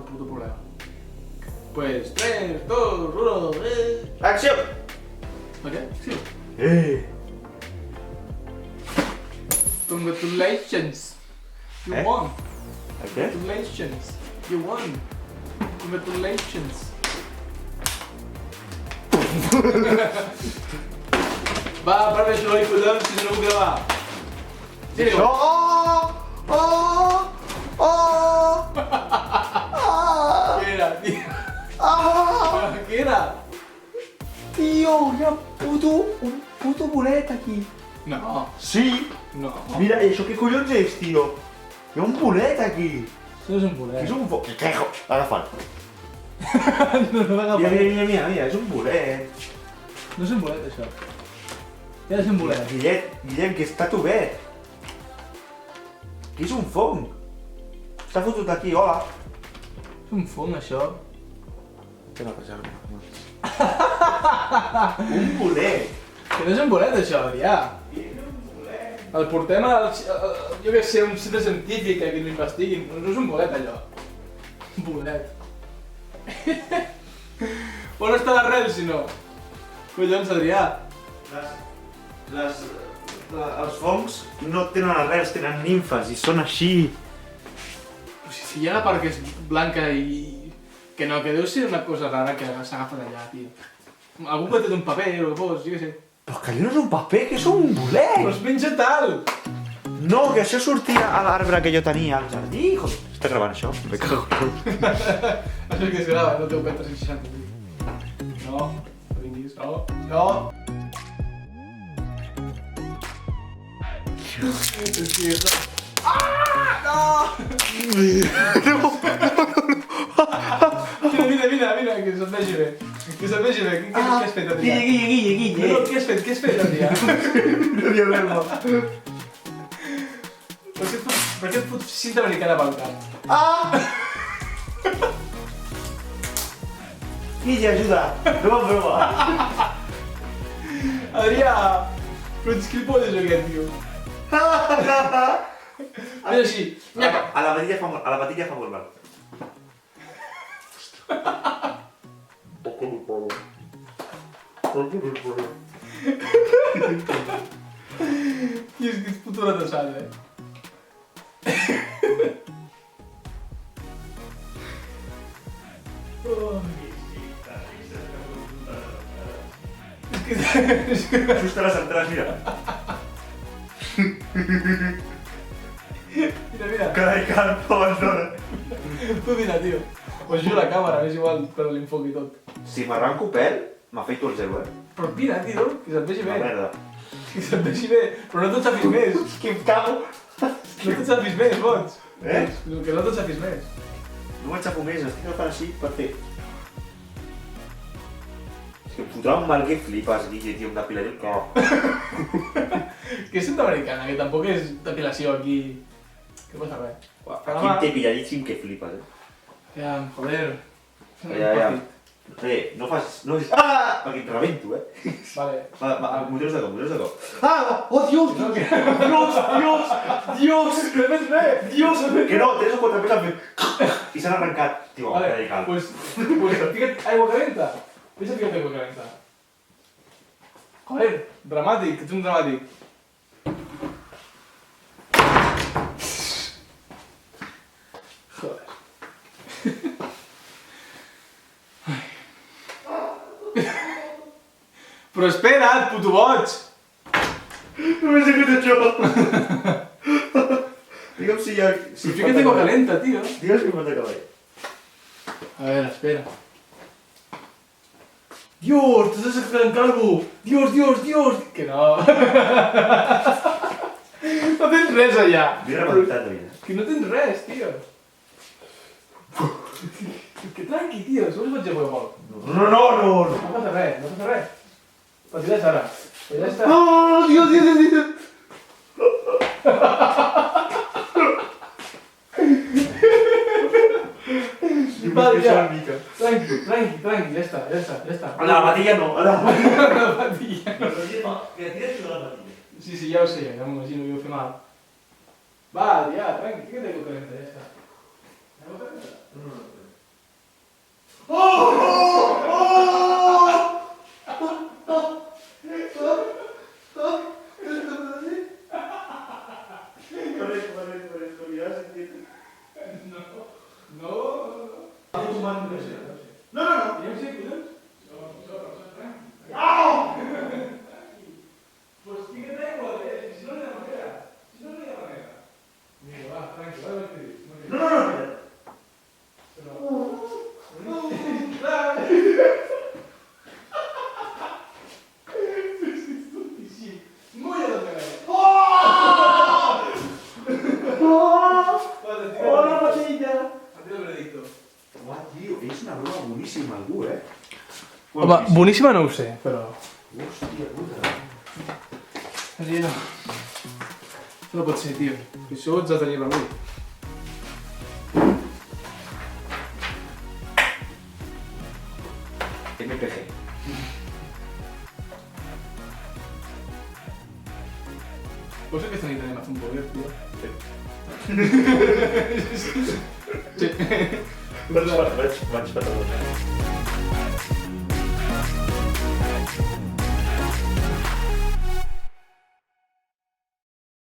el puto problema. Pues 3, 2, 1, Acció! Ok, sí. Congratulations. You won. Què? Congratulations. You won. Congratulations. Va, parla això i collons, si no ho gravar. Sí, Això! Oh! Què era, tio? Ah! Què era? Tío, hi ha un puto bolet aquí. No, Sí! no. Mira, i això què collons és, tio? Hi ha un bolet aquí. Això és un bolet. És un foc. L'ha agafat. No l'ha Mira, agafat. mira, és un bolet. No és un bolet, això. Ja és un bolet. Guillem, que està obert. Que és un fong. S'ha fotut aquí, hola. És un fong, això. Què va passar? Un bolet. Que no és un bolet, això, Adrià. El portem jo què sé, un centre científic que l'investiguin. No és un bolet, allò. Un bolet. On està l'arrel, si no? Collons, Adrià. Els fongs no tenen arrels, tenen nimfes i són així. O sigui, si hi ha la part que és blanca i... Que no, que deu ser una cosa rara que s'ha agafat allà, tio. Algú que té un paper o que fos, jo què sé. Però que allò no és un paper, que és un bolet! Però es menja tal! No, que això sortia a l'arbre que jo tenia al jardí. Està gravant això? Me cago. Això és que es grava, no té un 360, tio. No, no vinguis, no, no! És que és... Ah! No! Mira, que se't vegi bé. Que se't vegi bé. Què has fet, Adrià? Guille. No, què has fet, Adrià? No havia l'herba. Per què et fot cinta americana pel cap? Ah! Guille, ajuda. Broma. Adrià! Però ets cripolles aquest, tio. Mira així. A la patilla fa molt mal. Tio, és que ets puto retrasat, S'estaràs entrant, mira. Mira. Cada canto abandona. Tu mira, tio. Pues jo la càmera, és igual per l'enfoc i tot. Si m'arranco pèl, m'afeito el zero, Però mira, tio, que se't vegi La bé. merda. Que se't vegi bé. Però no te'n sapis més. Que em cago. No te'n sapis més, boig. Eh? Que no te'n sapis més. No m'enxapo més, estic agafant així per fer. És que em fotrà un mal que flipes, Guille, tio, em depilaré el cop. Que és cinta americana, que tampoc és depilació aquí. Que passa res. Aquí em té pillaríssim que flipes, Ja, joder. Ja. No fas... No és... Ah! Perquè em rebento, Vale. Va, muteus de cop. Ah! Oh, Dios! No, que... Dios! No ves res! Dios! Que no, 3 o 4 peles han fet... I s'han arrencat. Tio, Vale, radical. pues fica't aigua calenta. Ves a fica't aigua calenta. Joder, dramàtic, ets un dramàtic. Joder. Però espera't, puto boig! Només he fet això. Digue'm si hi ha... Però fica't aigua calenta, tio. Digue'm si em falta cavall. A ver, espera. Dios, te estás sacando algo. Dios. Que no. No tens res allà. M'he rebentat, David. Que no tens res, tio. Que tranqui, tio, sols vaig a veure molt. No. No passa res. Patiràs ara. Però ja està. Oh, Dios. Va, ja. Tranqui, ja està. A la patilla no, a la patilla. La patilla. Que tires a la patilla. Sí, ja ho sé, ja m'imagino que ho fer mal. Va, ja, tranqui, fica't aigua calenta, ja està. Aigua calenta? No, no, no. Diem si, collons? Au! Pues fica't aigua, si no hi ha manera. Si no hi ha manera. Vinga, va, tranqui, va, va, No, no, no, espera. No hi ha de manera. Hola, patilla! Adiós, veredicto. Uah, tio, és una broma boníssima, algú, eh? Home, boníssima no ho sé, però... Hòstia puta. Això no... Això no pot ser, tio. Això ho ets de tenir avui. MPG. Vols que aquesta nit anem a fer un burger, tio? Sí. Vaig patar.